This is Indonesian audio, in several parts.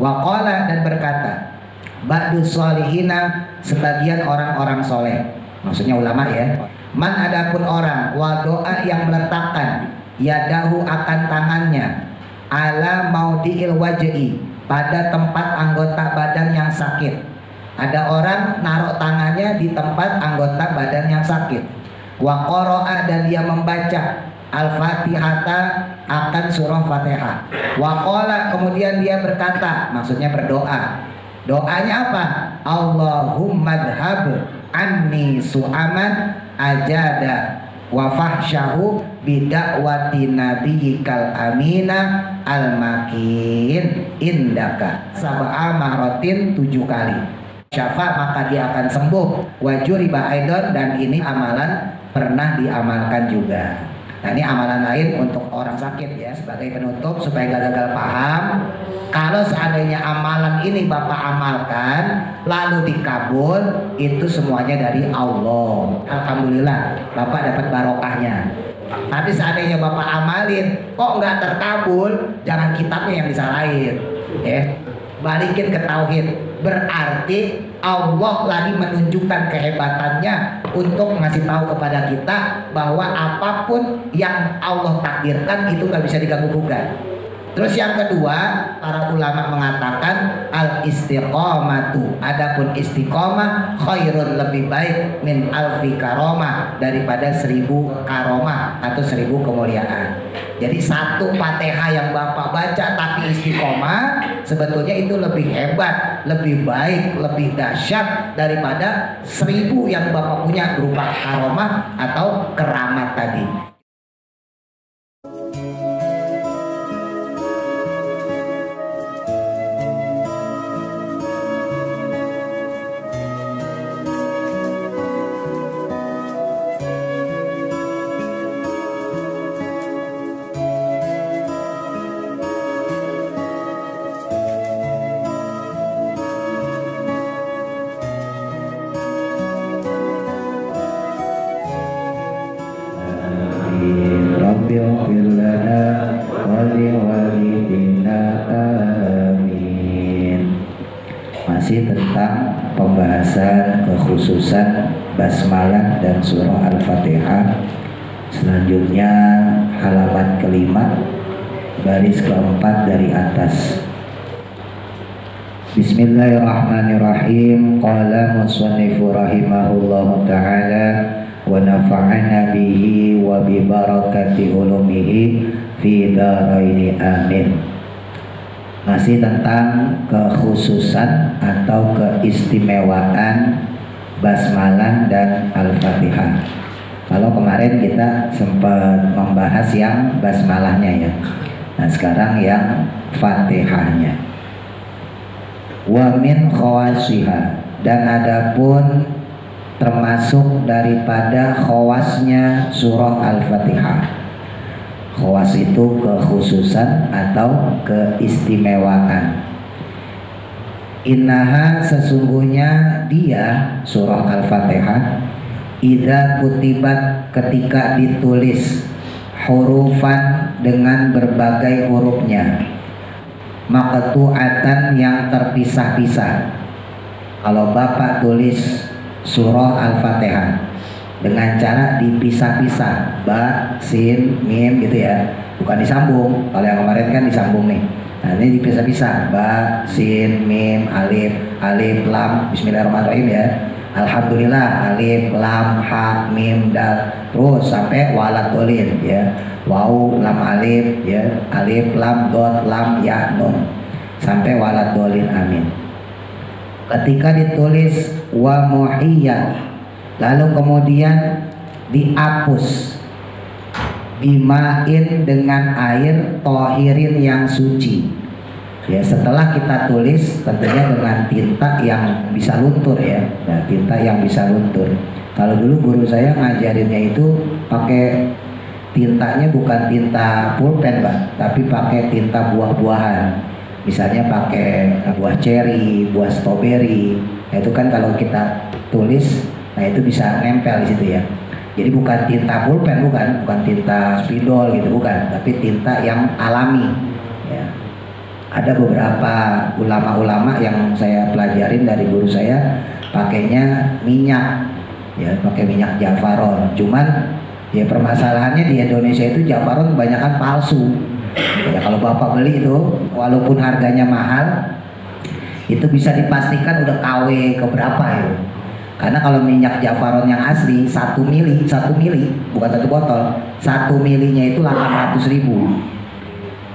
Waqala, dan berkata, ba'du sholihina, sebagian orang-orang soleh, maksudnya ulama ya. Man, adapun orang, wadoa yang meletakkan yadahu akan tangannya, ala maudiil wajhi, pada tempat anggota badan yang sakit. Ada orang naruh tangannya di tempat anggota badan yang sakit. Wa qara'a, dan dia membaca Al-Fatihata, akan surah Fatihah. Wa qala, kemudian dia berkata, maksudnya berdoa. Doanya apa? Allahumma dhhab anni su'aman ajada wa fahsyahu bidakwati nabiyyikal amina al-makin indaka sab'a mahratin, 7 kali. Syafa, maka dia akan sembuh. Wajuriba aidon, dan ini amalan pernah diamalkan juga. Nah, ini amalan lain untuk orang sakit ya. Sebagai penutup supaya gak gagal paham, kalau seandainya amalan ini Bapak amalkan lalu dikabul, itu semuanya dari Allah. Alhamdulillah, Bapak dapat barokahnya. Tapi seandainya Bapak amalin kok nggak terkabul, jangan kitabnya yang disalahin ya. Balikin ke tauhid. Berarti Allah lagi menunjukkan kehebatannya untuk ngasih tahu kepada kita bahwa apapun yang Allah takdirkan itu nggak bisa diganggu-gugat. Terus yang kedua, para ulama mengatakan al-istiqomatu, adapun istiqomah khairun, lebih baik min alfi karomah, daripada 1000 karomah atau 1000 kemuliaan. Jadi satu Fatihah yang Bapak baca tapi istiqomah, sebetulnya itu lebih hebat, lebih baik, lebih dahsyat daripada 1000 yang Bapak punya berupa karomah atau keramat tadi. Masih tentang pembahasan kekhususan basmalah dan surah Al-Fatihah. Selanjutnya halaman kelima, baris keempat dari atas. Bismillahirrahmanirrahim. Qala musannifu rahimahullahu ta'ala wa nafa'ana bihi wa bi barakati ulumihi fi daraini amin. Masih tentang kekhususan atau keistimewaan basmalah dan Al-Fatihah. Kalau kemarin kita sempat membahas yang basmalahnya ya. Nah, sekarang yang Fatihahnya. Wa min khawasiha, dan adapun termasuk daripada khawasnya surah Al-Fatihah. Khawas itu kekhususan atau keistimewaan. Innaha, sesungguhnya dia surah Al-Fatihah, idza kutibat, ketika ditulis, hurufan, dengan berbagai hurufnya, maqtu'atan, yang terpisah-pisah. Kalau Bapak tulis surah Al-Fatihah dengan cara dipisah-pisah, ba, sin, mim gitu ya, bukan disambung. Kalau yang kemarin kan disambung nih. Nah, ini dipisah-pisah, ba, sin, mim, alif, alif, lam, bismillahirrahmanirrahim ya. Alhamdulillah, alif, lam, ha, mim, dal, terus sampai waladolin ya. Waw, lam, alif ya, alif, lam, dot, lam, ya, nun, sampai waladolin, amin. Ketika ditulis wa muhiyyah, lalu kemudian dihapus, bimain, dengan air, tohirin, yang suci ya. Setelah kita tulis tentunya dengan tinta yang bisa luntur ya. Nah, tinta yang bisa luntur. Kalau dulu guru saya ngajarinnya itu pakai tintanya bukan tinta pulpen Pak, tapi pakai tinta buah-buahan. Misalnya pakai buah ceri, buah stroberi. Nah, itu kan kalau kita tulis, nah itu bisa nempel di situ ya. Jadi bukan tinta pulpen, bukan tinta spidol gitu, bukan, tapi tinta yang alami ya. Ada beberapa ulama-ulama yang saya pelajarin dari guru saya pakainya minyak, ya pakai minyak jafaron. Cuman ya permasalahannya di Indonesia itu jafaron kebanyakan palsu. Ya kalau bapak beli itu, walaupun harganya mahal, itu bisa dipastikan udah KW keberapa ya. Karena kalau minyak jafaron yang asli 1 mili bukan 1 botol, 1 milinya itu 800.000.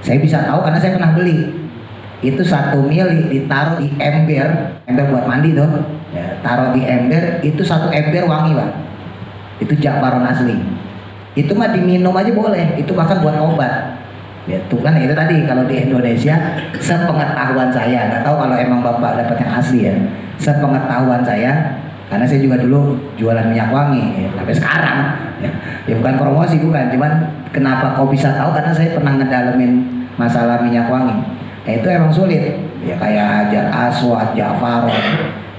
Saya bisa tahu karena saya pernah beli. Itu 1 mili ditaruh di ember buat mandi tuh, ya, taruh di ember, itu 1 ember wangi Pak. Itu jafaron asli. Itu mah diminum aja boleh, itu bahkan buat obat. Ya tuh kan itu tadi kalau di Indonesia sepengetahuan saya, nggak tahu kalau emang bapak dapat yang asli ya. Sepengetahuan saya, karena saya juga dulu jualan minyak wangi, ya, sampai sekarang. Ya bukan promosi bukan, cuman kenapa kau bisa tahu karena saya pernah ngedalemin masalah minyak wangi. Nah, itu emang sulit. Ya kayak Hajar Aswad, Jafaron.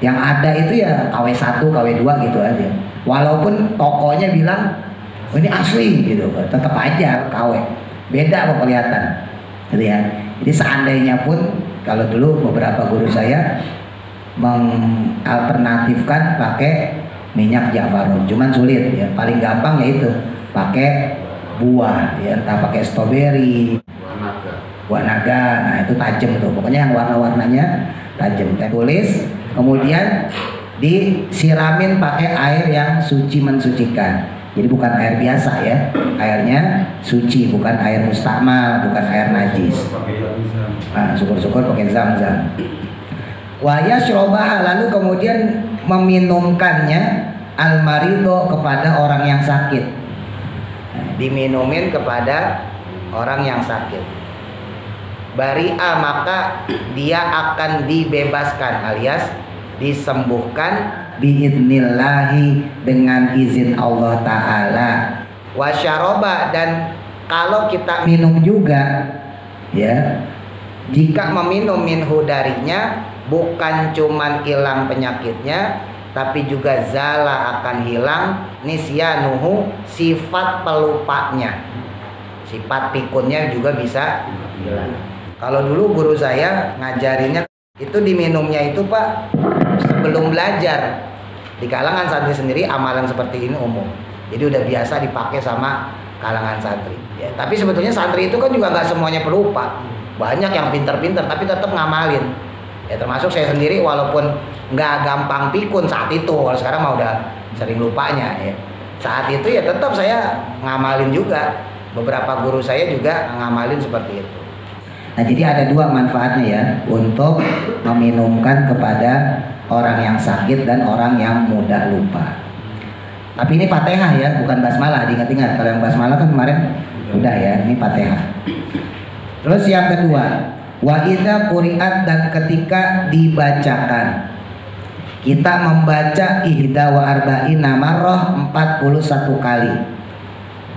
Yang ada itu ya KW1, KW2 gitu aja. Walaupun tokonya bilang oh, ini asli gitu, tetap aja KW. Beda kok kelihatan, gitu ya. Jadi seandainya pun kalau dulu beberapa guru saya mengalternatifkan pakai minyak jafaron, cuman sulit ya. Paling gampang yaitu pakai buah, ya entah pakai stroberi, buah naga. Nah itu tajam tuh, pokoknya yang warna-warnanya tajam. Saya tulis, kemudian disiramin pakai air yang suci mensucikan. Jadi bukan air biasa ya, airnya suci, bukan air mustakmal, bukan air najis. Nah, syukur-syukur pakai zam-zam. Wa yashrobaha, lalu kemudian meminumkannya al-marido kepada orang yang sakit. Nah, diminumin kepada orang yang sakit. Bari'a, maka dia akan dibebaskan alias disembuhkan biidnillahi dengan izin Allah Ta'ala. Wasyaroba, dan kalau kita minum juga ya, jika meminum minhu darinya, bukan cuman hilang penyakitnya, tapi juga zala akan hilang nisyanuhu, sifat pelupanya, sifat pikunnya juga bisa hilang. Kalau dulu guru saya ngajarinnya itu diminumnya itu Pak sebelum belajar. Di kalangan santri sendiri amalan seperti ini umum, jadi udah biasa dipakai sama kalangan santri ya. Tapi sebetulnya santri itu kan juga nggak semuanya pelupa, banyak yang pinter-pinter tapi tetap ngamalin ya, termasuk saya sendiri. Walaupun nggak gampang pikun saat itu, kalau sekarang mah udah sering lupanya ya, saat itu ya tetap saya ngamalin juga. Beberapa guru saya juga ngamalin seperti itu. Nah jadi ada dua manfaatnya ya untuk meminumkan kepada orang yang sakit dan orang yang mudah lupa. Tapi ini Fatihah ya, bukan basmalah. Diingat-ingat, kalau yang basmalah kan kemarin udah ya, ini Fatihah. Terus yang kedua, wa idza quri'at, dan ketika dibacakan. Kita membaca ihda wa arba'ina marrah, 41 kali.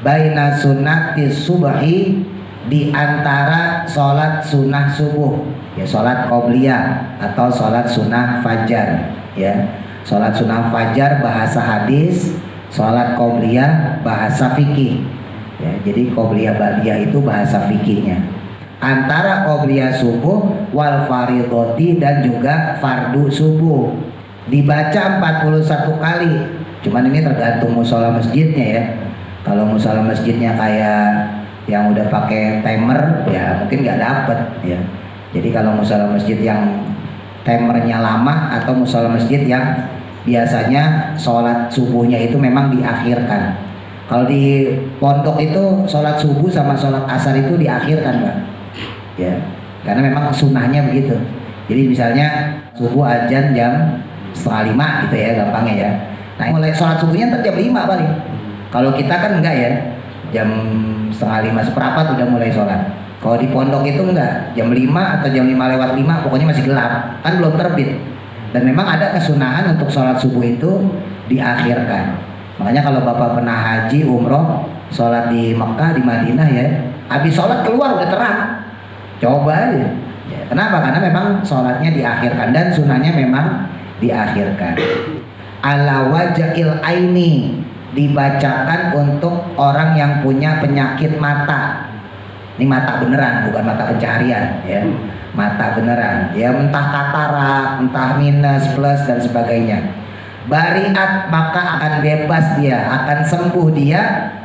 Baina sunnati subhi, di antara sholat sunnah subuh ya, sholat qobliyah atau sholat sunnah fajar ya. Sholat sunnah fajar bahasa hadis, sholat qobliyah bahasa fikih ya. Jadi qobliyah ba'diyah itu bahasa fikihnya. Antara qobliyah subuh wal faridoti, dan juga fardu subuh dibaca 41 kali. Cuman ini tergantung musola masjidnya ya. Kalau musola masjidnya kayak yang udah pakai timer ya mungkin nggak dapet ya. Jadi kalau musola masjid yang timernya lama atau musola masjid yang biasanya sholat subuhnya itu memang diakhirkan. Kalau di pondok itu sholat subuh sama sholat asar itu diakhirkan Pak ya, karena memang sunnahnya begitu. Jadi misalnya subuh azan jam 4:30 gitu ya gampangnya ya. Nah mulai sholat subuhnya ntar jam 5 paling. Kalau kita kan enggak ya, jam 4:30 seperempat udah mulai sholat. Kalau di pondok itu enggak, jam 5 atau jam 5:05 pokoknya masih gelap, kan belum terbit. Dan memang ada kesunahan untuk sholat subuh itu diakhirkan. Makanya kalau bapak pernah haji, umroh, sholat di Mekah, di Madinah ya, habis sholat keluar udah terang. Coba aja ya, kenapa? Karena memang sholatnya diakhirkan dan sunahnya memang diakhirkan. Ala wajahil aini, dibacakan untuk orang yang punya penyakit mata. Ini mata beneran, bukan mata pencaharian ya. mata beneran, ya entah katarak, entah minus, plus dan sebagainya. Bariat maka akan bebas dia, akan sembuh dia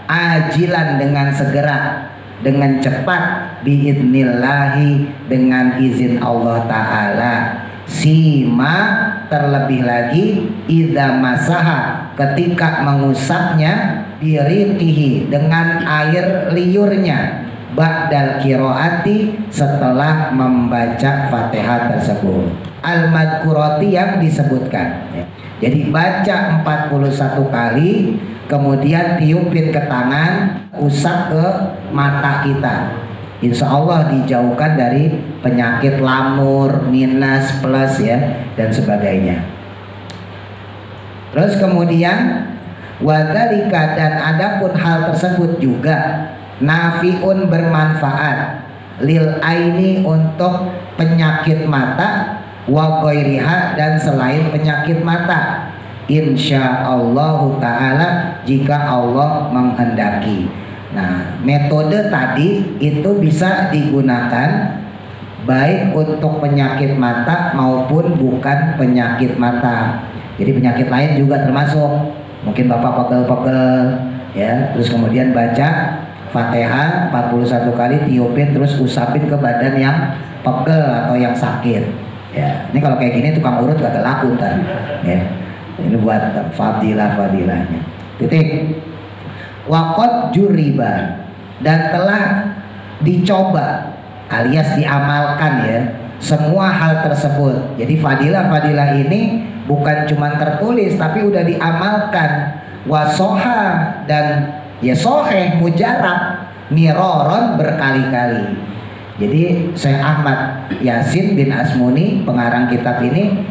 ajilan dengan segera, dengan cepat, biidnillahi dengan izin Allah Ta'ala. Sima terlebih lagi idza masaha ketika mengusapnya biriqihi dengan air liurnya ba'dal qiraati setelah membaca Fatihah tersebut. Al-madkurati yang disebutkan. Jadi baca 41 kali, kemudian tiupin ke tangan, usap ke mata kita. Insya Allah dijauhkan dari penyakit lamur, minus, plus ya dan sebagainya. Terus kemudian wadzalika dan adapun hal tersebut juga nafiun bermanfaat lil aini untuk penyakit mata wa ghairiha dan selain penyakit mata insyaallah ta'ala jika Allah menghendaki. Nah, metode tadi itu bisa digunakan baik untuk penyakit mata maupun bukan penyakit mata. Jadi penyakit lain juga termasuk. Mungkin Bapak pegel-pegel ya, terus kemudian baca Fatihah 41 kali, tiupin terus usapin ke badan yang pegel atau yang sakit. Ya, ini kalau kayak gini tukang urut gak laku ntar. Ya. Ini buat fadilah-fadilahnya. Titik. Waqad juriba dan telah dicoba alias diamalkan ya semua hal tersebut. Jadi fadilah-fadilah ini bukan cuma tertulis tapi udah diamalkan. Wasoha dan ya soheh mujarab miroron berkali-kali. Jadi Syekh Ahmad Yasin bin Asmuni pengarang kitab ini,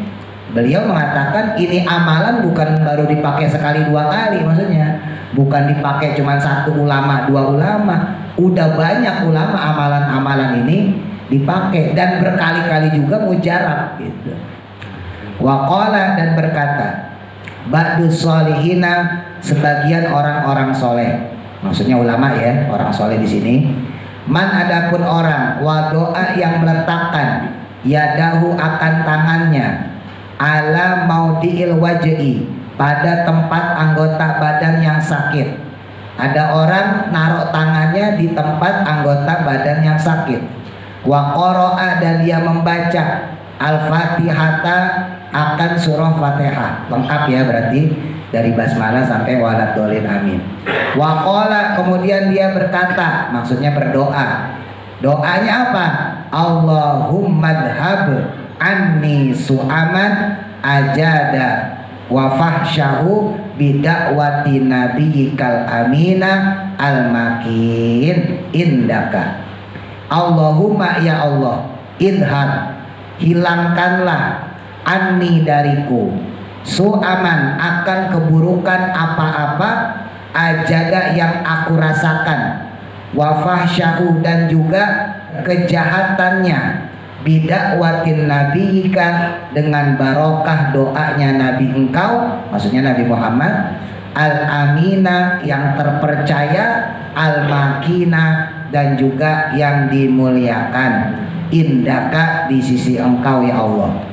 beliau mengatakan ini amalan bukan baru dipakai sekali dua kali, maksudnya bukan dipakai cuma satu ulama, dua ulama, udah banyak ulama amalan-amalan ini dipakai dan berkali-kali juga mujarab gitu. Waqala dan berkata ba'dus solihina sebagian orang-orang soleh, maksudnya ulama ya, orang soleh di sini. Man adapun orang wadoa yang meletakkan yadahu akan tangannya ala maudiil wajhi pada tempat anggota badan yang sakit. Ada orang naruh tangannya di tempat anggota badan yang sakit. Wa qara'a dan dia membaca al-fatihata akan surah Fatihah lengkap ya, berarti dari basmalah sampai waladhdallin amin. Wa qala kemudian dia berkata, maksudnya berdoa. Doanya apa? Allahumma dhhab anni su'aman ajada wa fahsyahu bidakwati nabiyyikal amina al-makin indaka. Allahumma ya Allah, idhab hilangkanlah anni dariku su'aman akan keburukan apa-apa ajada yang aku rasakan wa fahsyahu dan juga kejahatannya bidakwatin nabiyika dengan barokah doanya nabi engkau, maksudnya Nabi Muhammad al-amina yang terpercaya, al-makina dan juga yang dimuliakan, indaka di sisi engkau ya Allah.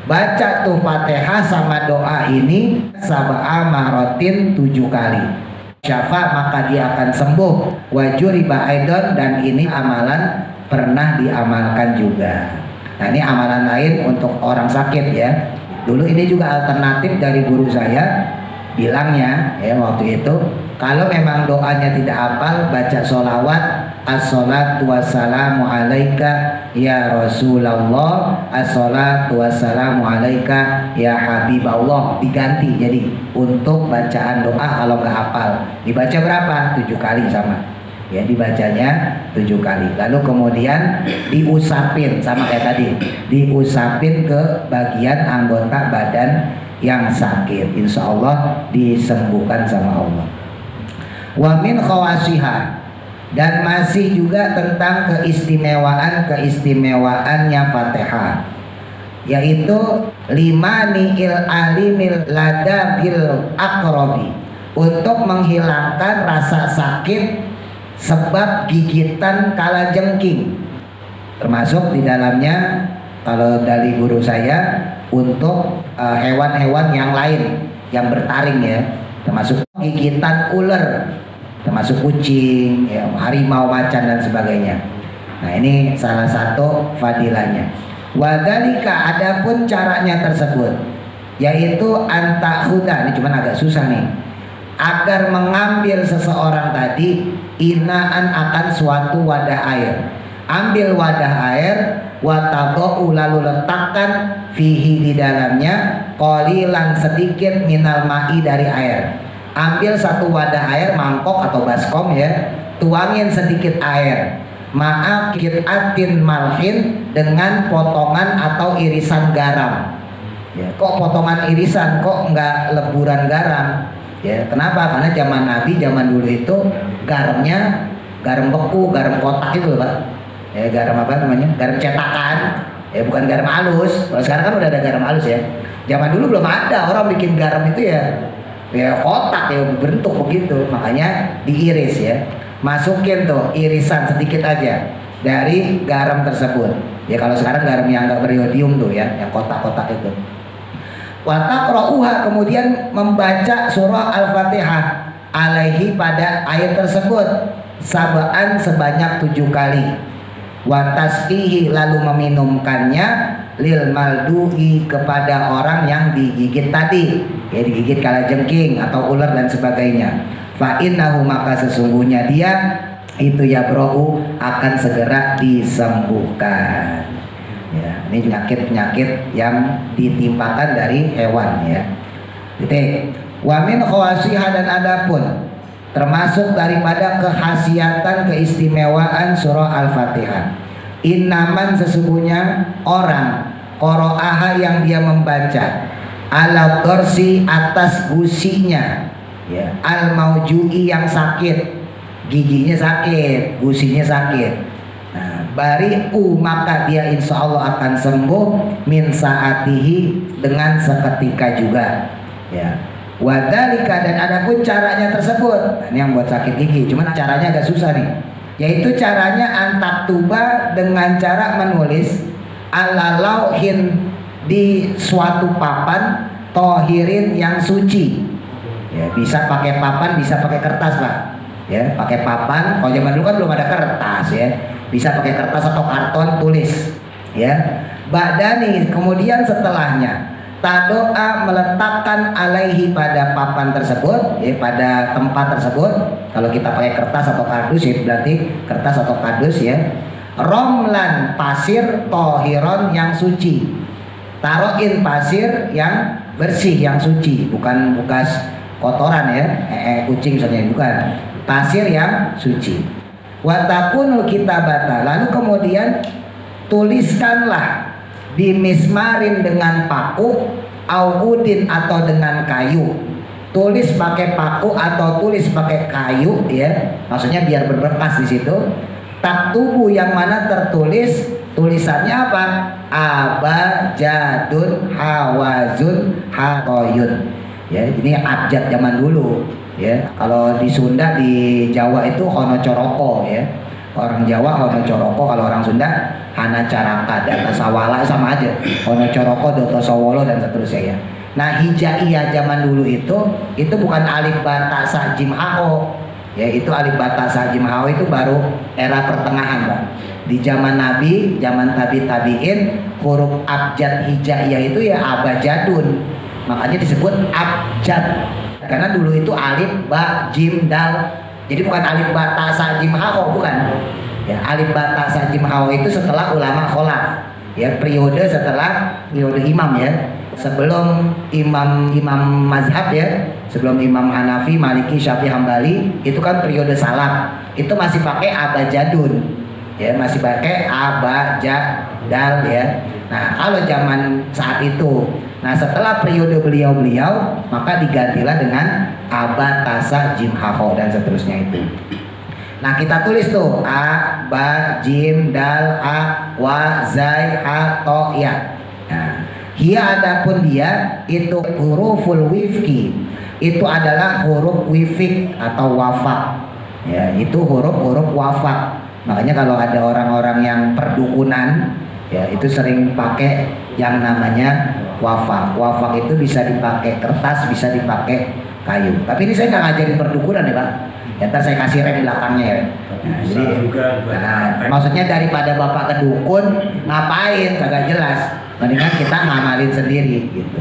Baca tuh Fatihah sama doa ini sab'a marotin 7 kali. Syafa maka dia akan sembuh. Wajuriba aidon dan ini amalan pernah diamalkan juga. Nah ini amalan lain untuk orang sakit ya. Dulu ini juga alternatif dari guru saya bilangnya ya waktu itu, kalau memang doanya tidak hafal baca sholawat as-salatu wassalamu alaika ya Rasulullah, as-salatu wassalamu alaika ya Habiballah, diganti jadi untuk bacaan doa kalau nggak hafal dibaca berapa? 7 kali sama ya, dibacanya 7 kali lalu kemudian diusapin sama kayak tadi, diusapin ke bagian anggota badan yang sakit, insya Allah disembuhkan sama Allah. Wa min khawasiha dan masih juga tentang keistimewaannya Fatihah, yaitu limani il alimil ladabil akrobi, untuk menghilangkan rasa sakit sebab gigitan kalajengking. Termasuk di dalamnya kalau dari guru saya untuk hewan-hewan yang lain yang bertaring ya, termasuk gigitan ular, termasuk kucing, ya, harimau, macan dan sebagainya. Nah ini salah satu fadilahnya. Wadalika, adapun caranya tersebut, yaitu antakhuda, ini cuma agak susah nih, agar mengambil seseorang tadi inaan akan suatu wadah air. Ambil wadah air, watadou, lalu letakkan fihi di dalamnya qalilan sedikit minal ma'i dari air. Ambil satu wadah air, mangkok atau baskom ya, tuangin sedikit air, ma'a qit'atin malhin, dengan potongan atau irisan garam. Ya, kok potongan irisan, kok enggak leburan garam? Ya, kenapa? Karena zaman Nabi, zaman dulu itu garamnya garam beku, garam kotak itu loh Pak. Ya, garam apa namanya? Garam cetakan. Ya, bukan garam halus. Kalau sekarang kan udah ada garam halus ya. Zaman dulu belum ada orang bikin garam itu ya kotak ya, berbentuk begitu. Makanya diiris ya. Masukin tuh irisan sedikit aja dari garam tersebut. Ya kalau sekarang garam yang enggak beriodium tuh ya, yang kotak-kotak itu. Wa taqra'uha, kemudian membaca surah Al-Fatihah alaihi, pada air tersebut, sab'an, sebanyak 7 kali. Wa tasqihi, lalu meminumkannya, lil maldu'i, kepada orang yang digigit tadi, ya digigit kalajengking atau ular dan sebagainya. Fa innahu, maka sesungguhnya dia itu yabra'u, akan segera disembuhkan. Ya, ini penyakit-penyakit yang ditimpakan dari hewan ya. Titik. Wa min khawasiha, dan adapun termasuk daripada khasiatan keistimewaan surah Al-Fatihah, innaman, sesungguhnya orang, qoro'aha, yang dia membaca, ala dorsi, atas gusinya ya, al mauju'i, yang sakit, giginya sakit, gusinya sakit. Nah, bari'u, maka dia insya Allah akan sembuh, min saatihi, dengan seketika juga ya. Wadalika, dan adapun caranya tersebut, nah, ini yang buat sakit gigi, cuman caranya agak susah nih, yaitu caranya antaktuba, dengan cara menulis ala lauhin, di suatu papan, tohirin, yang suci ya. Bisa pakai papan, bisa pakai kertas Pak ya, pakai papan. Kalau zaman dulu kan belum ada kertas ya, bisa pakai kertas atau karton, tulis ya. Ba'dani, kemudian setelahnya, tadoa, meletakkan alaihi, pada papan tersebut ya, pada tempat tersebut. Kalau kita pakai kertas atau kardus ya, berarti kertas atau kardus ya. Romlan, pasir, tohiron, yang suci. Taroin, pasir yang bersih, yang suci, bukan bekas kotoran ya, kucing misalnya, bukan. Pasir yang suci. Watakunul kitabata, lalu kemudian tuliskanlah, bimismarin, dengan paku, auudin, atau dengan kayu. Tulis pakai paku atau tulis pakai kayu ya, maksudnya biar berbekas di situ. Taktubu, yang mana tertulis, tulisannya apa? Abjadun, hawazun, hatoyun ya. Ini abjad zaman dulu ya. Kalau di Sunda, di Jawa itu hono coroko ya. Orang Jawa hono coroko, kalau orang Sunda hana caraka, data sawala, sama aja. Hono coroko, doto sawolo, dan seterusnya ya. Nah, hijaiyah zaman dulu itu bukan alif bata sa jim hao. Ya, itu alif bata sa jim hao itu baru era pertengahan, Pak. Di zaman Nabi, zaman tabi'in, huruf abjad hijaiyah itu ya abjadun. Makanya disebut abjad. Karena dulu itu alif ba jim dal. Jadi bukan alif ba ta sa jim hao, bukan. Ya, alif ba ta sa jim hao itu setelah ulama kholaf. Ya, periode setelah periode imam ya. Sebelum imam mazhab ya, sebelum Imam Hanafi, Maliki, Syafi'i, Hambali, itu kan periode salaf. Itu masih pakai abjadun. Ya, masih pakai abjadal ya. Nah, kalau zaman saat itu, nah setelah periode beliau-beliau, maka digantilah dengan abatasa jim haho dan seterusnya itu. Nah, kita tulis tuh a, ba, jim, dal, a, wa, zai, ha, to, ya. Nah, hiya, adapun dia itu huruful wifki, itu adalah huruf wifik atau wafak. Ya, itu huruf-huruf wafak. Makanya kalau ada orang-orang yang perdukunan ya itu sering pakai yang namanya wafak. Wafak itu bisa dipakai kertas, bisa dipakai kayu. Tapi ini saya nggak ngajarin perdukunan ya Pak. Ya, ntar saya kasih rem belakangnya ya. Nah, jadi, maksudnya daripada Bapak ke dukun ngapain kagak jelas, mendingan kita ngamalin sendiri gitu.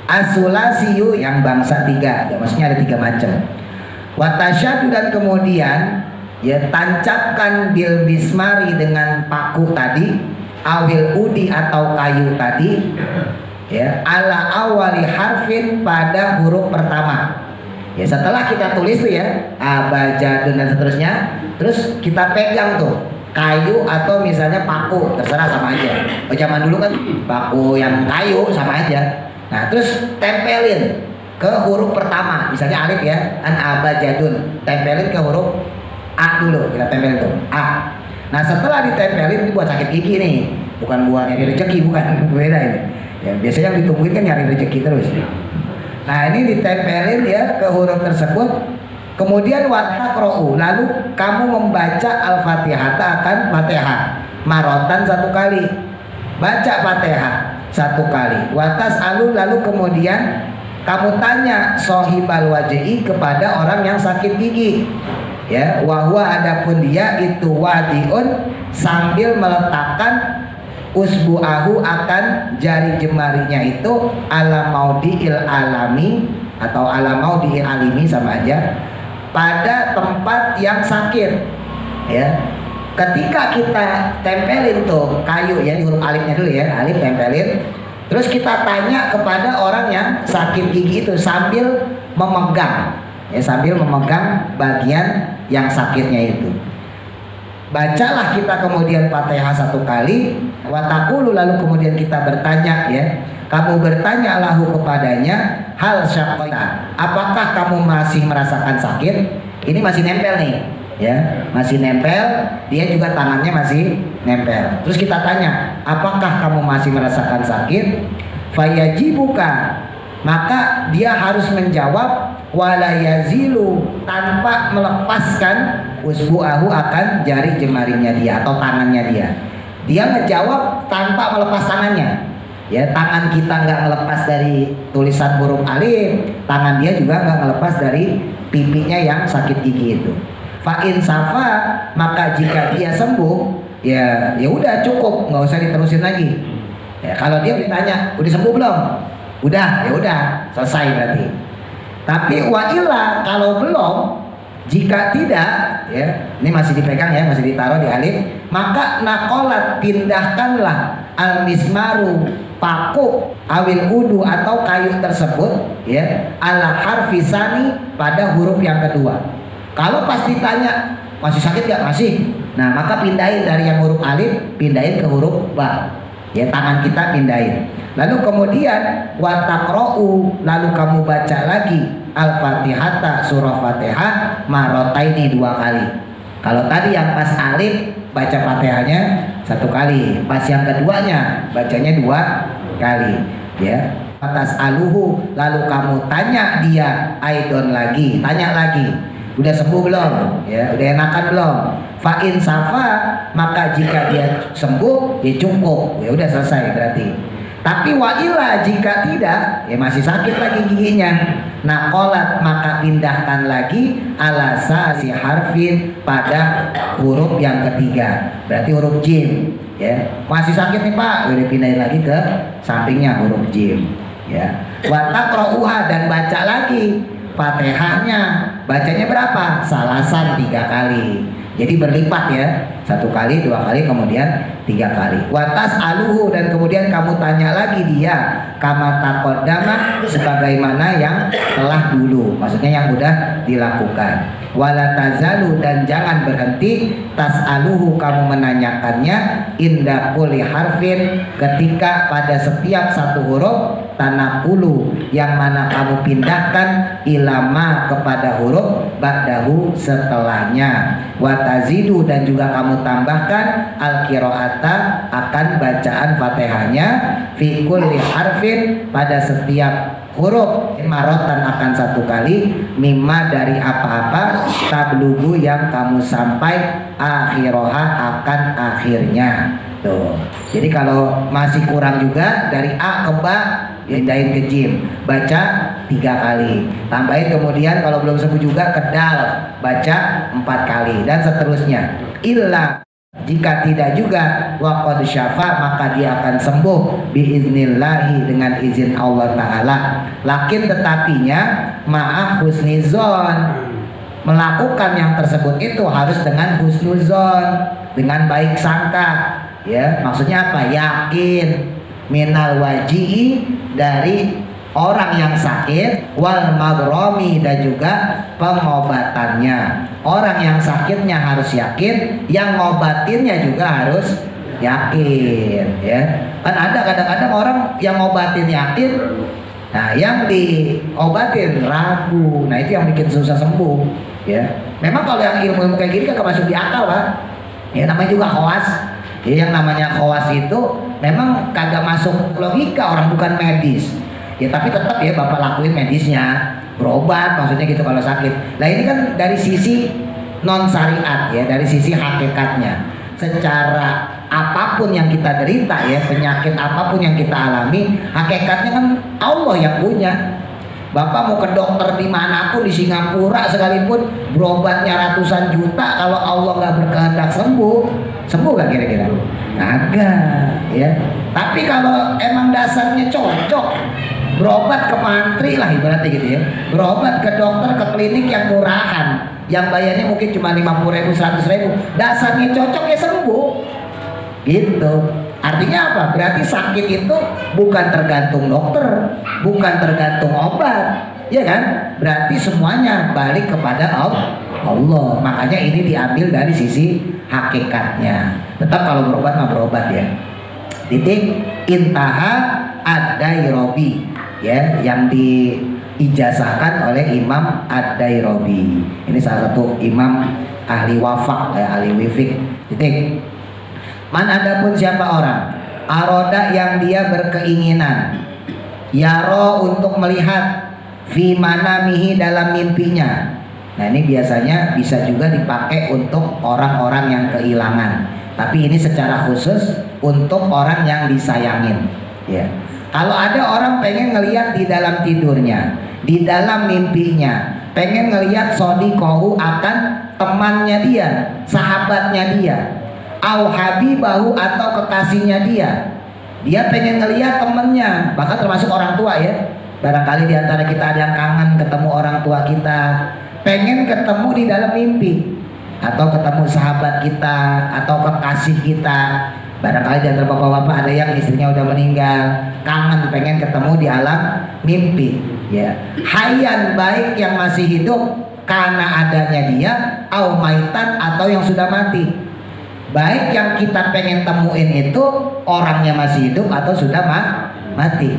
Asulasiyu yang bangsa 3, ya, maksudnya ada 3 macam. Watasyadu dan kemudian ya tancapkan bil bismari dengan paku tadi, awil udi atau kayu tadi, ya ala awali harfin pada huruf pertama. Ya setelah kita tulis tuh ya abajadun dan seterusnya, terus kita pegang tuh kayu atau misalnya paku, terserah sama aja. Oh, zaman dulu kan paku yang kayu sama aja. Nah terus tempelin ke huruf pertama, misalnya alif ya, kan abajadun, tempelin ke huruf A dulu, kita tempelin tuh A. Nah setelah ditempelin ini buat sakit gigi nih, bukan buat nyari rezeki, bukan, beda ini. Ya biasanya yang ditungguin kan nyari rezeki terus. Nah ini ditempelin ya ke huruf tersebut. Kemudian watakro'u, lalu kamu membaca al-fatihah akan fatihah marotan 1 kali, baca fatihah 1 kali. Watas alu, lalu kemudian kamu tanya sohibal wajhi kepada orang yang sakit gigi. Ya, wahwa adapun dia itu wadiun sambil meletakkan usbu'ahu akan jari jemarinya itu ala maudi'il alami atau ala maudi'il alimi sama aja, pada tempat yang sakit. Ya, ketika kita tempelin tuh kayu ya, huruf alifnya dulu ya, alif tempelin, terus kita tanya kepada orang yang sakit gigi itu sambil memegang ya, sambil memegang bagian yang sakitnya itu. Bacalah kita kemudian Fatihah 1 kali, watakulu, lalu kemudian kita bertanya ya, kamu bertanya lahu kepadanya, hal syaqqa, apakah kamu masih merasakan sakit? Ini masih nempel nih ya, masih nempel, dia juga tangannya masih nempel. Terus kita tanya, apakah kamu masih merasakan sakit? Fayajibuka, maka dia harus menjawab wala yazilu, tanpa melepaskan usbu'ahu akan jari jemarinya dia atau tangannya dia. Dia ngejawab tanpa melepas tangannya. Ya, tangan kita nggak ngelepas dari tulisan huruf alif, tangan dia juga nggak ngelepas dari pipinya yang sakit gigi itu. Fa in safa, maka jika dia sembuh, ya udah cukup, nggak usah diterusin lagi. Ya, kalau dia ditanya, udah sembuh belum? Udah, ya udah, selesai berarti. Tapi wa illa, kalau belum, jika tidak, ya ini masih dipegang ya, masih ditaruh di alif, maka nakolat, pindahkanlah al mismaru, paku, awil udu atau kayu tersebut ya, ala harfisani, pada huruf yang kedua. Kalau pas ditanya masih sakit gak? Masih. Nah maka pindahin dari yang huruf alif, pindahin ke huruf ba. Ya, tangan kita pindahin. Lalu kemudian watakro'u, lalu kamu baca lagi al-fatihata, surah fatihah marotaini 2 kali. Kalau tadi yang pas alif baca fatihahnya 1 kali, pas yang keduanya bacanya 2 kali. Ya, atas aluhu, lalu kamu tanya dia aidon lagi, tanya lagi, udah sembuh belum? Ya, udah enakan belum? Fa'in safa, maka jika dia sembuh, ya cukup, ya udah selesai berarti. Tapi wa'ila, jika tidak, ya masih sakit lagi giginya. Nakolat, maka pindahkan lagi ala si harfin, pada huruf yang ketiga. Berarti huruf jim. Ya, masih sakit nih Pak, udah pindahin lagi ke sampingnya huruf jim. Ya, watakro'uha, dan baca lagi Fatihahnya, bacanya berapa? Salasan 3 kali. Jadi berlipat ya, 1 kali, 2 kali, kemudian 3 kali. Watas aluhu, dan kemudian kamu tanya lagi dia kama taqaddama, sebagaimana yang telah dulu, maksudnya yang udah dilakukan. Wala tazalu, dan jangan berhenti tas'aluhu, kamu menanyakannya inda kulli harfin, ketika pada setiap satu huruf tanakulu, yang mana kamu pindahkan ilama, kepada huruf huruf ba'dahu setelahnya. Wa tazidu dan juga kamu tambahkan al-qiraata akan bacaan Fatihahnya fi kulli harfin pada setiap huruf marotan akan satu kali mimma dari apa-apa tablugu yang kamu sampai akhiroha akan akhirnya. Tuh. Jadi kalau masih kurang juga dari A ke Ba pindahin ke Jim, baca 3 kali, tambahin kemudian kalau belum sembuh juga ke Dal, baca 4 kali dan seterusnya. Illa jika tidak juga waqad syafa maka dia akan sembuh biiznillahi dengan izin Allah Ta'ala. Lakin tetapinya ma'a husnizon, melakukan yang tersebut itu harus dengan husnuzon, dengan baik sangka. Ya, maksudnya apa? Yakin minal waji'i dari orang yang sakit, wal maghromi dan juga pengobatannya. Orang yang sakitnya harus yakin, yang ngobatinnya juga harus yakin. Ya, kan ada kadang-kadang orang yang ngobatin yakin, nah yang diobatin ragu. Nah itu yang bikin susah sembuh. Ya, memang kalau yang ilmu-ilmu kayak gini kan gak masuk di akal, Pak. Ya namanya juga khawas. Ya, yang namanya khawas itu memang kagak masuk logika, orang bukan medis. Ya tapi tetap ya Bapak lakuin medisnya, berobat maksudnya gitu kalau sakit. Nah ini kan dari sisi non syariat ya, dari sisi hakikatnya. Secara apapun yang kita derita ya, penyakit apapun yang kita alami, hakikatnya kan Allah yang punya. Bapak mau ke dokter dimanapun, di Singapura sekalipun, berobatnya ratusan juta, kalau Allah nggak berkehendak sembuh gak kira-kira? Kagak ya. Tapi kalau emang dasarnya cocok, berobat ke mantri lah ibaratnya gitu ya, berobat ke dokter, ke klinik yang murahan, yang bayarnya mungkin cuma 50.000, 100.000, dasarnya cocok ya sembuh gitu. Artinya apa? Berarti sakit itu bukan tergantung dokter, bukan tergantung obat, ya kan? Berarti semuanya balik kepada Allah. Makanya ini diambil dari sisi hakikatnya. Tetap kalau berobat mah berobat ya. Titik intaha ad-Dairobi ya, yang diijazahkan oleh Imam ad-Dairobi. Ini salah satu imam ahli wafak ya, ahli wifik. Titik. Man adapun siapa orang aroda yang dia berkeinginan yaro untuk melihat fi manamihi dalam mimpinya. Nah ini biasanya bisa juga dipakai untuk orang-orang yang kehilangan, tapi ini secara khusus untuk orang yang disayangin ya. Kalau ada orang pengen ngelihat di dalam tidurnya, di dalam mimpinya, pengen ngelihat sodikohu akan temannya dia, sahabatnya dia, au habibahu atau kekasihnya dia. Dia pengen ngelihat temennya, bahkan termasuk orang tua ya. Barangkali di antara kita ada yang kangen ketemu orang tua kita, pengen ketemu di dalam mimpi, atau ketemu sahabat kita atau kekasih kita. Barangkali di antara bapak-bapak ada yang istrinya udah meninggal, kangen pengen ketemu di alam mimpi ya. Hayan baik yang masih hidup karena adanya dia, au maitan atau yang sudah mati. Baik yang kita pengen temuin itu orangnya masih hidup atau sudah mati.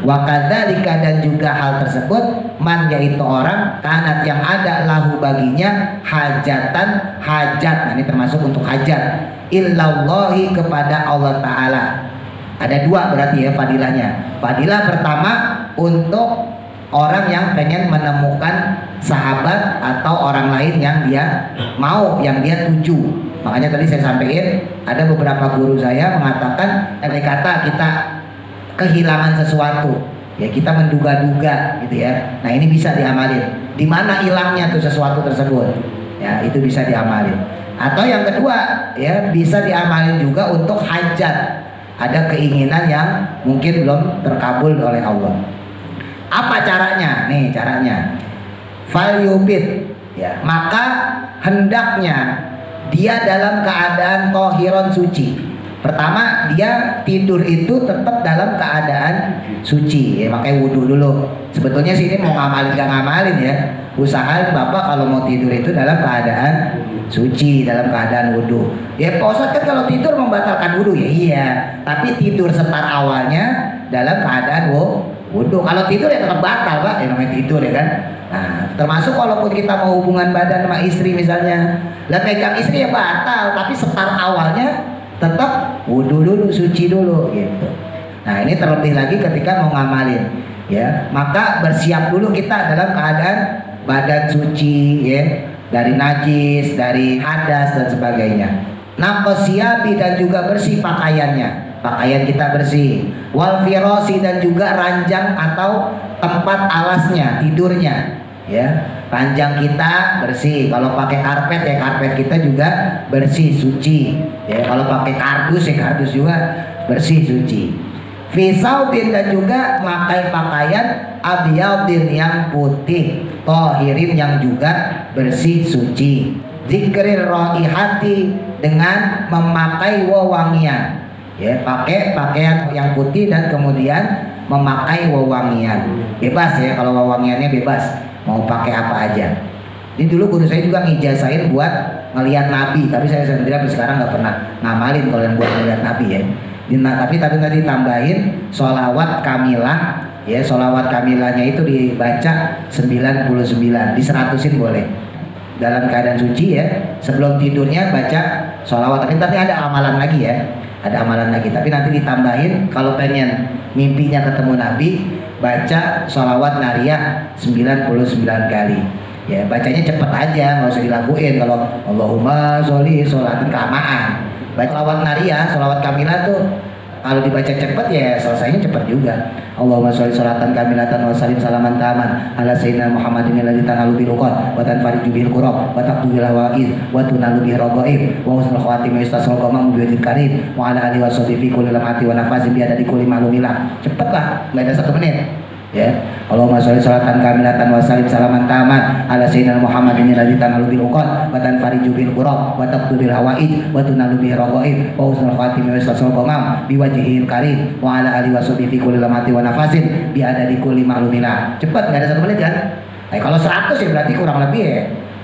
Wa kadzalika dan juga hal tersebut man yaitu orang kanat yang ada lahu baginya hajatan hajat. Nah ini termasuk untuk hajat illallahi kepada Allah Ta'ala. Ada 2 berarti ya fadilahnya. Fadilah pertama untuk orang yang pengen menemukan sahabat atau orang lain yang dia mau, yang dia tuju. Makanya tadi saya sampaikan ada beberapa guru saya mengatakan andai kata kita kehilangan sesuatu ya, kita menduga-duga gitu ya. Nah ini bisa diamalin. Di mana hilangnya tuh sesuatu tersebut ya, itu bisa diamalin. Atau yang kedua ya, bisa diamalin juga untuk hajat. Ada keinginan yang mungkin belum terkabul oleh Allah. Apa caranya? Nih caranya. Fal yubit ya, maka hendaknya dia dalam keadaan tohiron suci. Pertama dia tidur itu tetap dalam keadaan suci ya, makanya wudhu dulu. Sebetulnya sih ini mau ngamalin gak ngamalin ya, usahain Bapak kalau mau tidur itu dalam keadaan suci, dalam keadaan wudhu. Ya Pak Ustadz kan kalau tidur membatalkan wudhu ya, iya. Tapi tidur setar awalnya dalam keadaan wudhu. Kalau tidur ya tetap batal Pak, ya namanya tidur ya kan. Nah Termasuk walaupun kita mau hubungan badan sama istri misalnya, lah pegang istri ya batal, tapi start awalnya tetap wudu dulu, suci dulu gitu. Nah ini terlebih lagi ketika mau ngamalin, ya maka bersiap dulu kita dalam keadaan badan suci, ya dari najis, dari hadas dan sebagainya. Naqsiyabi dan juga bersih pakaiannya, pakaian kita bersih. Wal firasi dan juga ranjang atau tempat alasnya, tidurnya, ya ranjang kita bersih. Kalau pakai karpet ya karpet kita juga bersih, suci. Ya kalau pakai kardus ya kardus juga bersih, suci. Fisaubin dan juga memakai pakaian abyadin yang putih, tohirin yang juga bersih, suci. Zikril raihati dengan memakai wewangian, ya pakai pakaian yang putih dan kemudian memakai wewangian. Bebas ya, kalau wewangiannya bebas mau pakai apa aja. Ini dulu guru saya juga ngijazain buat ngelihat Nabi, tapi saya sendiri sampai sekarang nggak pernah ngamalin kalau yang buat ngelihat Nabi ya. Tapi tadi tambahin sholawat kamilah, ya sholawat kamilahnya itu dibaca 99, di 100-in boleh. Dalam keadaan suci ya, sebelum tidurnya baca sholawat. Tapi nanti ada amalan lagi ya, ada amalan lagi. Tapi nanti ditambahin kalau pengen mimpinya ketemu Nabi, baca sholawat nariyah 99 kali. Ya bacanya cepet aja, nggak usah dilaguin. Kalau Allahumma sholli sholatin kelamaan. Baca sholawat nariyah, sholawat kamilah tuh kalau dibaca cepet ya selesainya cepet juga. Allahumma sholli sholatan kamilatan wa salim salaman taman ala sayyidina Muhammadin alladzi tanalu bil uqad wa tanfariju bil qurab wa taqdu bil hawaiz wa tunalu bil raqaib wa husnul khawatim yustasal qamam bi wajhil karim wa ala alihi wa sahbihi fi kulli lamati wa nafasi bi adadi kulli ma'lumilah. Cepet lah, enggak ada 1 menit. Ya, Allahumma sholli sholatan kamilatan wa salim salaman taman ala sayyidina Muhammadin alladzi tanalu bil uqad wa tanfariju bil qurab wa taqdu bil hawaiz wa tunalu bil raqaib wa husnul khawatim yustasal qamam bi wajhil karim wa ala alihi wa sahbihi fi kulli lamati wa nafasin bi adadi kulli ma'lumilah. Cepat, enggak ada 1 menit kan? Nah, kalau 100 ya berarti kurang lebih ya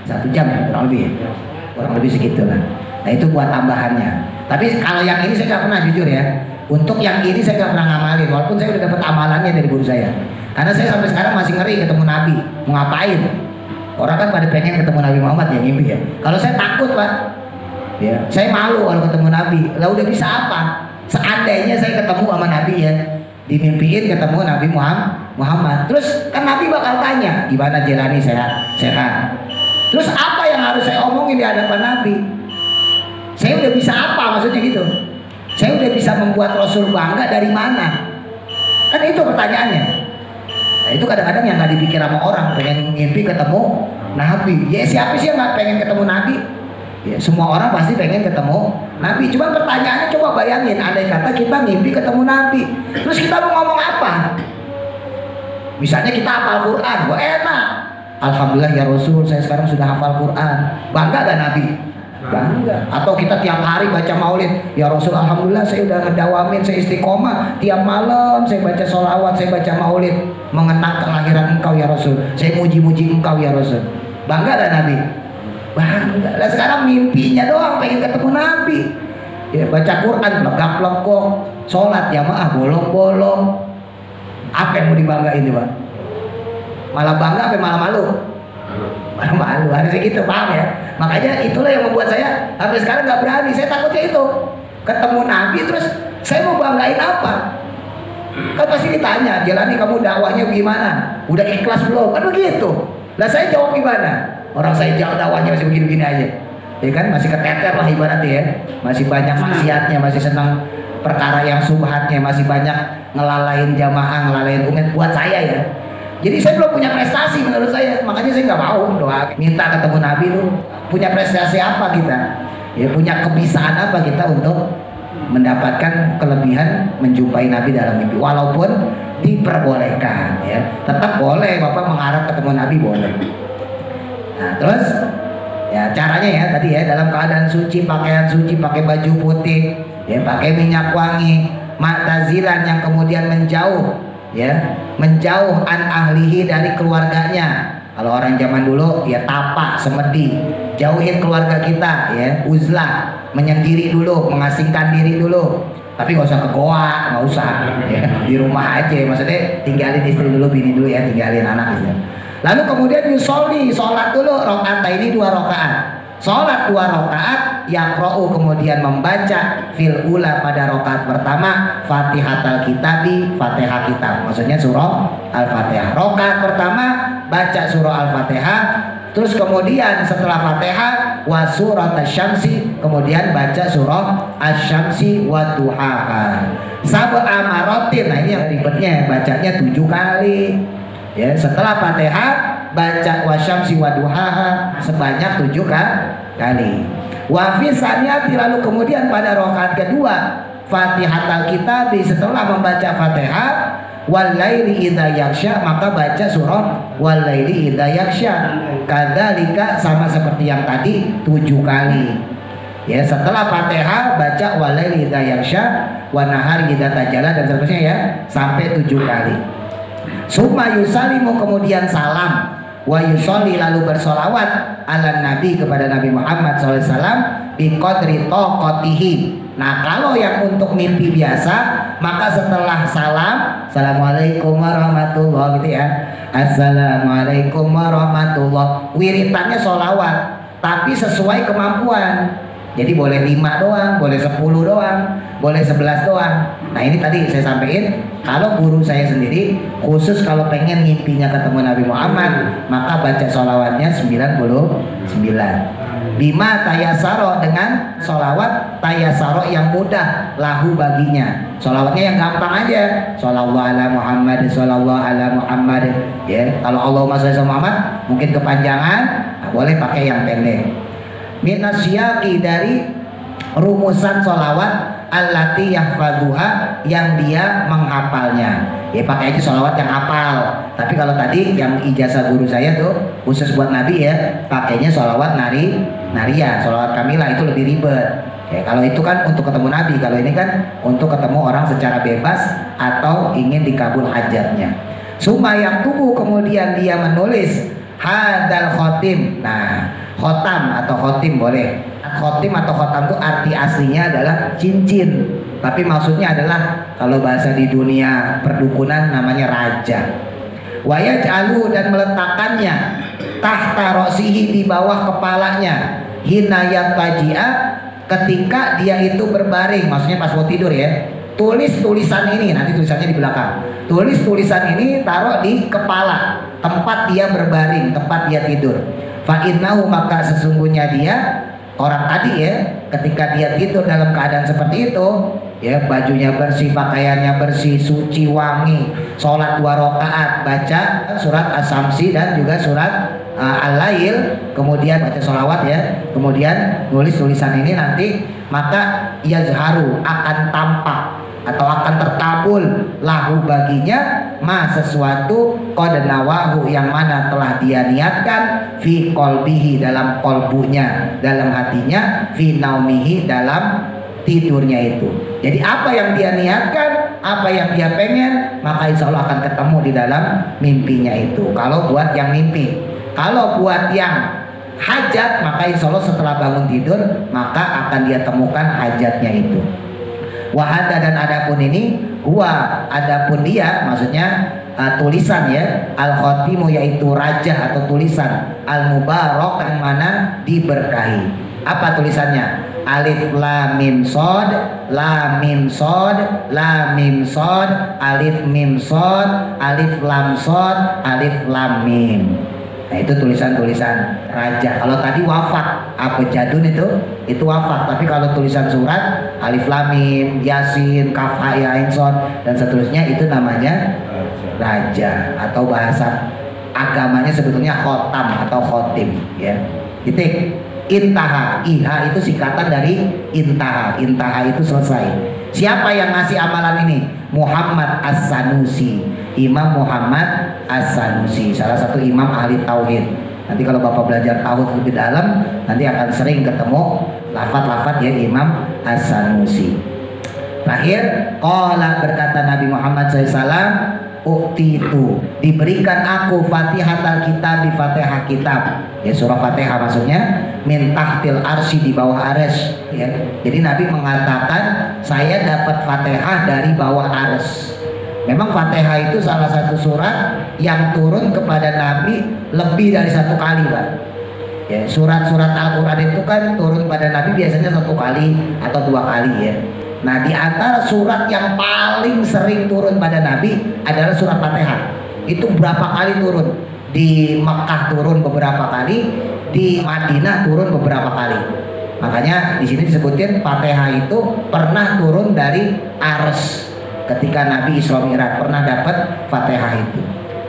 1 jam ya, kurang lebih ya. Kurang lebih segitu lah. Nah, itu buat tambahannya. Tapi kalau yang ini saya nggak pernah, jujur ya. Untuk yang ini saya nggak pernah ngamalin, walaupun saya udah dapat amalannya dari guru saya. Karena saya sampai sekarang masih ngeri ketemu Nabi. Mau ngapain? Orang kan pada pengen ketemu Nabi Muhammad ya, mimpi ya. Kalau saya takut Pak, ya saya malu kalau ketemu Nabi. Lah udah bisa apa? Seandainya saya ketemu sama Nabi ya, dimimpiin ketemu Nabi Muhammad. Terus kan Nabi bakal tanya, gimana jalani sehat? Terus apa yang harus saya omongin di hadapan Nabi? Saya udah bisa apa maksudnya gitu? Saya udah bisa membuat Rasul bangga dari mana? Kan itu pertanyaannya. Nah itu kadang-kadang yang nggak dipikir sama orang, pengen ngimpi ketemu Nabi. Ya siapa sih yang nggak pengen ketemu Nabi? Ya, semua orang pasti pengen ketemu Nabi. Cuma pertanyaannya coba bayangin, andai kata kita ngimpi ketemu Nabi, terus kita mau ngomong apa? Misalnya kita hafal Quran, wah enak. Alhamdulillah ya Rasul, saya sekarang sudah hafal Quran. Bangga gak Nabi? Bangga. Atau kita tiap hari baca maulid, ya Rasul alhamdulillah saya udah ngedawamin, saya istiqomah tiap malam saya baca sholawat, saya baca maulid mengenang kelahiran engkau ya Rasul, saya muji-muji engkau ya Rasul. Bangga gak Nabi? Bangga. Lah sekarang mimpinya doang pengen ketemu Nabi. Ya baca Quran legak-legok, sholat jamaah bolong-bolong. Apa yang mau dibanggain Pak? Malah bangga apa malah malu? Malah malu, harusnya gitu, paham ya? Makanya itulah yang membuat saya sampai sekarang nggak berani. Saya takutnya itu ketemu Nabi terus saya mau banggain apa? Kan pasti ditanya, jalani kamu dakwahnya gimana? Udah ikhlas belum? Kan begitu. Lah saya jawab gimana? Orang saya jawab dakwahnya masih begini-begini aja. Ya kan masih keteter lah ibaratnya ya. Masih banyak maksiatnya, masih senang perkara yang subhatnya, masih banyak ngelalain jamaah, ngelalain umat buat saya ya. Jadi saya belum punya prestasi menurut saya, makanya saya nggak mau doa minta ketemu Nabi tuh. Punya prestasi apa kita? Ya punya kebisaan apa kita untuk mendapatkan kelebihan menjumpai Nabi dalam mimpi, walaupun diperbolehkan ya. Tetap boleh Bapak mengharap ketemu Nabi boleh. Nah terus ya caranya ya tadi ya dalam keadaan suci, pakaian suci, pakai baju putih, ya pakai minyak wangi, maktazilan yang kemudian menjauh, ya menjauh an ahlihi dari keluarganya. Kalau orang zaman dulu ya tapak, semedi, jauhin keluarga kita ya, uzlah, menyendiri dulu, mengasingkan diri dulu. Tapi nggak usah ke goa, nggak usah ya, di rumah aja. Maksudnya tinggalin istri dulu, bini dulu ya, tinggalin anak gitu. Lalu kemudian yusolli, sholat dulu rokaat ini 2 rokaat. Sholat 2 rokaat, yaqra'u kemudian membaca fil ula pada rokaat pertama Fatihatal Kitabi, Fatihah kitab, maksudnya surah Al-Fatihah. Rokaat pertama baca surah Al-Fatihah, terus kemudian setelah Fatihah wa surat asy-syamsi, kemudian baca surah asy-syamsi wa duhaha. Sab'a maratin, nah ini yang ribetnya, bacanya 7 kali. Ya, setelah Fatihah baca wasyamsi waduhaha sebanyak 7 kali. Wa fi saniyati, lalu kemudian pada rakaat kedua Fatihatal Kitab, setelah membaca Fatihah wal laili idza yaghsha, maka baca surah wal laili idza yaghsha. Kadzalika, sama seperti yang tadi 7 kali. Ya, setelah Fatihah baca wal laili idza yaghsha wan nahari idza tajalla dan seterusnya ya, sampai 7 kali. Summa yusalimu, kemudian salam, wa yusolli, lalu bersolawat ala nabi, kepada Nabi Muhammad SAW, biqadri taqatihi. Nah, kalau yang untuk mimpi biasa, maka setelah salam, assalamualaikum warahmatullahi, gitu ya, assalamualaikum warahmatullahi, wiritannya solawat, tapi sesuai kemampuan. Jadi boleh 5 doang, boleh 10 doang, boleh 11 doang. Nah, ini tadi saya sampaikan, kalau guru saya sendiri khusus kalau pengen mimpinya ketemu Nabi Muhammad, maka baca sholawatnya 99. Bima tayasaro, dengan sholawat tayasaro yang mudah lahu baginya. Sholawatnya yang gampang aja, shollallahu ala Muhammad, shollallahu ala Muhammad. Ya, kalau Allahumma sholli ala Muhammad mungkin kepanjangan, nah, boleh pakai yang pendek. Minasyaqi, dari rumusan sholawat allati yahfaduha, yang dia menghafalnya. Ya, pakai aja sholawat yang hafal. Tapi kalau tadi yang ijazah guru saya tuh khusus buat Nabi ya, pakainya sholawat naria, sholawat kamilah, itu lebih ribet. Ya, kalau itu kan untuk ketemu Nabi, kalau ini kan untuk ketemu orang secara bebas atau ingin dikabul hajatnya. Summa tubuh, kemudian dia menulis hadal khotim. Nah, khotam atau khotim boleh. Khotim atau khotam itu arti aslinya adalah cincin, tapi maksudnya adalah kalau bahasa di dunia perdukunan namanya raja. Wa yaj'alu, dan meletakkannya tahta ra'sihi, di bawah kepalanya, hinayat tajia, ketika dia itu berbaring, maksudnya pas mau tidur ya. Tulis tulisan ini, nanti tulisannya di belakang. Tulis tulisan ini taruh di kepala, tempat dia berbaring, tempat dia tidur. Fa innahu, maka sesungguhnya dia, orang tadi ya, ketika dia tidur dalam keadaan seperti itu ya, bajunya bersih, pakaiannya bersih, suci, wangi, sholat 2 rakaat, baca surat As-Samsi dan juga surat Al-Lail, kemudian baca sholawat ya, kemudian nulis tulisan ini nanti, maka yazharu, akan tampak atau akan terkabul lahu baginya ma, sesuatu qad nawahu, yang mana telah dia niatkan, fi qalbihi, dalam kolbunya, dalam hatinya, fi naumihi, dalam tidurnya itu. Jadi apa yang dia niatkan, apa yang dia pengen, maka insya Allah akan ketemu di dalam mimpinya itu. Kalau buat yang mimpi, kalau buat yang hajat, maka insya Allah setelah bangun tidur maka akan dia temukan hajatnya itu. Wahada, dan adapun ini, huwa, adapun dia, maksudnya tulisan ya, al-khotimu, yaitu raja atau tulisan, al-mubarak, yang mana diberkahi. Apa tulisannya? Alif lam mim sod, lam mim sod, lam mim sod, alif mim sod, alif lam sod, alif lam mim. Nah, itu tulisan-tulisan raja. Kalau tadi wafat, apa jadun itu wafat. Tapi kalau tulisan surat, alif lam mim, yasin, kaf ha ya ain shad dan seterusnya, itu namanya raja, atau bahasa agamanya sebetulnya khotam atau khotim ya. Titik. Intaha, iha itu singkatan dari intaha. Intaha itu selesai. Siapa yang ngasih amalan ini? Muhammad As-Sanusi, Imam Muhammad As-Sanusi, salah satu imam ahli tauhid. Nanti kalau Bapak belajar tauhid lebih dalam, nanti akan sering ketemu lafaz-lafaz ya Imam As-Sanusi. Terakhir, qala, berkata Nabi Muhammad SAW, uktitu, diberikan aku Fatihatal Kitab, di Fatihah kitab ya, surah Fatihah maksudnya, min tahtil arsy, di bawah arsy ya. Jadi Nabi mengatakan, saya dapat Fatihah dari bawah arsy. Memang Fatihah itu salah satu surat yang turun kepada Nabi lebih dari satu kali, Pak. Ya, surat-surat Al-Quran itu kan turun pada Nabi biasanya satu kali atau dua kali ya. Nah, di antara surat yang paling sering turun pada Nabi adalah surat Fatihah. Itu berapa kali turun? Di Mekah turun beberapa kali, di Madinah turun beberapa kali. Makanya di sini disebutin Fatihah itu pernah turun dari Ars ketika Nabi Isra Mi'raj, pernah dapat Fatihah itu.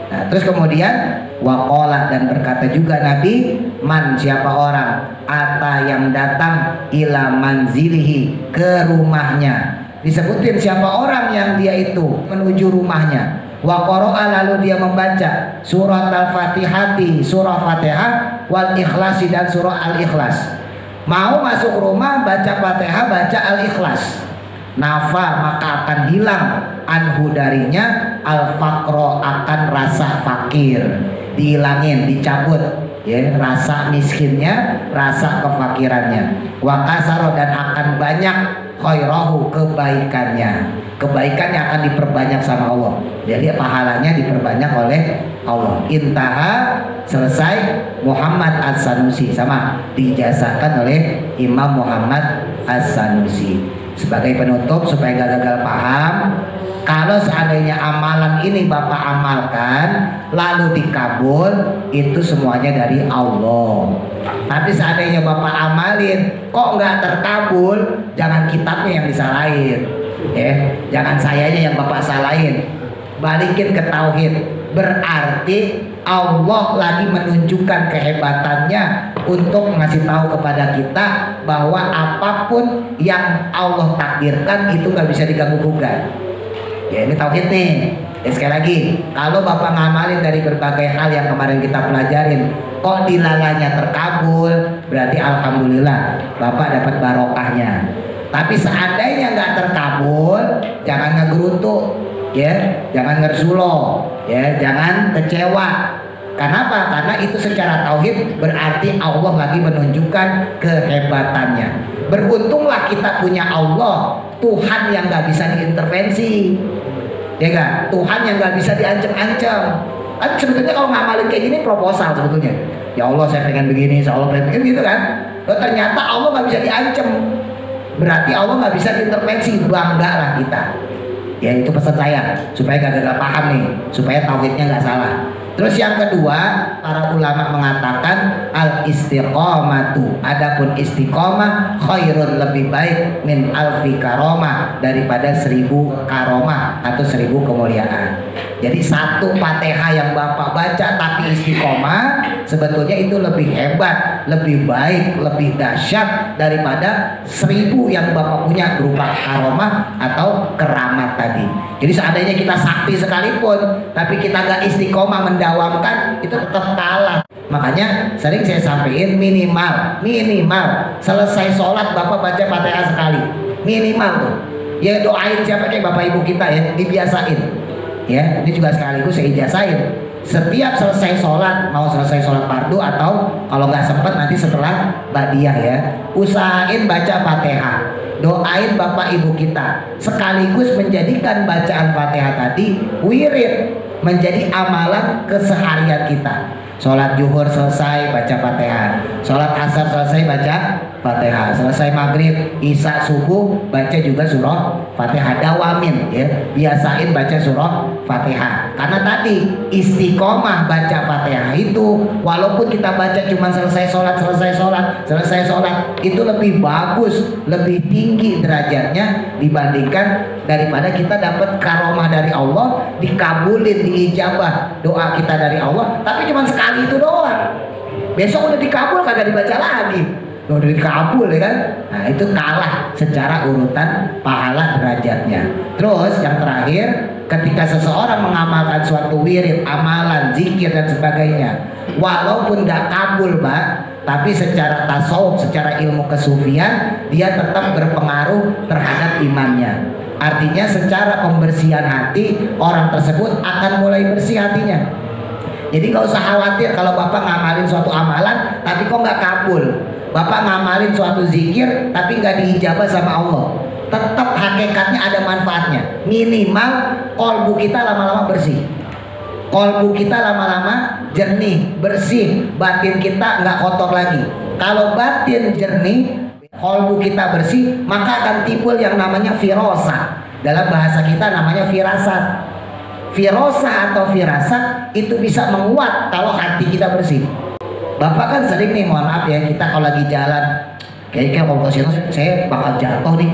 Nah, terus kemudian waqala, dan berkata juga Nabi, man, siapa orang ata yang datang ila manzilihi, ke rumahnya. Disebutin siapa orang yang dia itu menuju rumahnya. Wa qara'a, lalu dia membaca surat Al-Fatihati, surah Fatihah, wal Ikhlasi, dan surah Al-Ikhlas. Mau masuk rumah baca Fatihah, baca Al-Ikhlas, nafa, maka akan hilang anhu, darinya al-faqro, akan rasa fakir, dihilangin, dicabut ya, rasa miskinnya, rasa kefakirannya. Wa kasaro, dan akan banyak khairahu, kebaikannya. Kebaikannya akan diperbanyak sama Allah. Jadi pahalanya diperbanyak oleh Allah. Intaha, selesai. Muhammad As-Sanusi, sama dijazakan oleh Imam Muhammad As-Sanusi. Sebagai penutup supaya gak gagal paham, kalau seandainya amalan ini Bapak amalkan lalu dikabul, itu semuanya dari Allah. Tapi seandainya Bapak amalin kok nggak terkabul, jangan kitabnya yang disalahin ya, jangan sayanya yang Bapak salahin, balikin ke tauhid. Berarti Allah lagi menunjukkan kehebatannya untuk ngasih tahu kepada kita bahwa apapun yang Allah takdirkan itu nggak bisa diganggu gugat. Ya, ini tauhid nih. Ya, sekali lagi, kalau Bapak ngamalin dari berbagai hal yang kemarin kita pelajarin, kok dilalanya terkabul, berarti alhamdulillah Bapak dapat barokahnya. Tapi seandainya nggak terkabul, jangan ngegerutu, ya, jangan ngersulo, ya, jangan kecewa. Kenapa? Karena itu secara tauhid berarti Allah lagi menunjukkan kehebatannya. Beruntunglah kita punya Allah, Tuhan yang nggak bisa diintervensi, ya nggak? Tuhan yang nggak bisa diancam-ancam. Kan sebetulnya kalau ngamalin kayak gini proposal sebetulnya. Ya Allah, saya pengen begini, saya Allah pengen gitu kan. Loh, ternyata Allah nggak bisa diancam. Berarti Allah nggak bisa diintervensi. Banggalah kita. Ya, itu pesan saya supaya gak gagal paham nih, supaya tauhidnya nggak salah. Terus yang kedua, para ulama mengatakan al-istiqomatu, adapun istiqomah khairun, lebih baik min alfi karomah, daripada 1000 karomah atau 1000 kemuliaan. Jadi satu Fatihah yang Bapak baca tapi istiqomah, sebetulnya itu lebih hebat, lebih baik, lebih dahsyat daripada 1000 yang Bapak punya berupa karomah atau keramat tadi. Jadi seandainya kita sakti sekalipun tapi kita gak istiqomah mendawamkan, itu tetap kalah. Makanya sering saya sampaikan, minimal selesai sholat Bapak baca Fatihah sekali, minimal tuh. Ya, doain siapa kayak Bapak Ibu kita ya, dibiasain. Ya, ini juga sekaligus saya ijazahin. Setiap selesai sholat, mau selesai sholat fardu atau kalau nggak sempat nanti setelah badiah ya, usahain baca Fatihah. Doain Bapak Ibu kita, sekaligus menjadikan bacaan Fatihah tadi wirid, menjadi amalan keseharian kita. Sholat zuhur selesai baca Fatihah, sholat asar selesai baca Fatihah, selesai maghrib, isya, subuh baca juga surah Fatihah. Dawamin ya, biasain baca surah Fatihah. Karena tadi istiqomah baca Fatihah itu, walaupun kita baca cuma selesai sholat itu lebih bagus, lebih tinggi derajatnya dibandingkan daripada kita dapat karomah dari Allah, dikabulin, diijabah doa kita dari Allah, tapi cuma sekali itu doang. Besok udah dikabul kagak dibaca lagi. Udah dikabul ya kan? Nah, itu kalah secara urutan pahala derajatnya. Terus yang terakhir, ketika seseorang mengamalkan suatu wirid, amalan, zikir dan sebagainya, walaupun gak kabul Pak, tapi secara tasawuf, secara ilmu kesufian, dia tetap berpengaruh terhadap imannya. Artinya secara pembersihan hati, orang tersebut akan mulai bersih hatinya. Jadi gak usah khawatir kalau Bapak ngamalin suatu amalan tapi kok gak kabul. Bapak ngamalin suatu zikir tapi gak diijabah sama Allah. tetap hakikatnya ada manfaatnya. Minimal kolbu kita lama-lama bersih, kolbu kita lama-lama jernih, bersih, batin kita nggak kotor lagi. Kalau batin jernih, kolbu kita bersih, maka akan timbul yang namanya firasah. Dalam bahasa kita namanya firasat. Firasah atau firasat itu bisa menguat kalau hati kita bersih. Bapak kan sering nih, mohon maaf ya, kita kalau lagi jalan, kayaknya kalau ke sini saya bakal jatuh nih,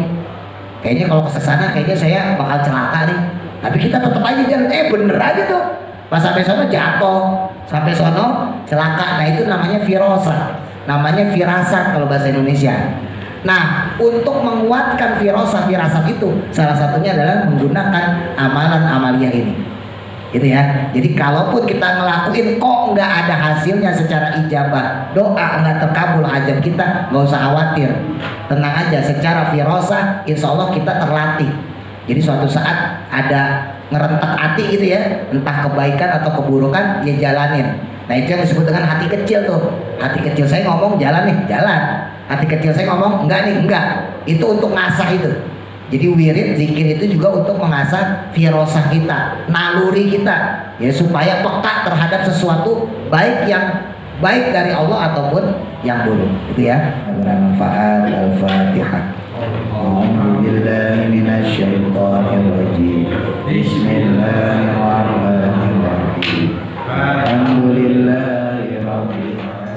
kayaknya kalau ke sana kayaknya saya bakal celaka nih, tapi kita tetap aja jalan, bener aja tuh, pas sampai sono jatuh, sampai sono celaka. Nah itu namanya firasat, namanya firasat kalau bahasa Indonesia. Nah, untuk menguatkan firasat itu salah satunya adalah menggunakan amalan amaliyah ini, gitu ya. Jadi kalaupun kita ngelakuin kok nggak ada hasilnya secara ijabah, doa nggak terkabul hajat kita, nggak usah khawatir, tenang aja. Secara firasat, insya Allah kita terlatih. Jadi suatu saat ada ngerentak hati gitu ya, entah kebaikan atau keburukan, ya jalanin. Nah itu yang disebut dengan hati kecil tuh. Hati kecil saya ngomong jalan nih, jalan. Hati kecil saya ngomong enggak nih, enggak. Itu untuk ngasah itu. Jadi wirid, zikir itu juga untuk mengasah firasah kita, naluri kita, ya supaya peka terhadap sesuatu baik yang baik dari Allah ataupun yang buruk. Itu ya. Bermanfaat. Al-Fatihah. A'udzubillahi minasyaitonirrajim. Bismillahirrahmanirrahim. Alhamdulillahirabbil alamin.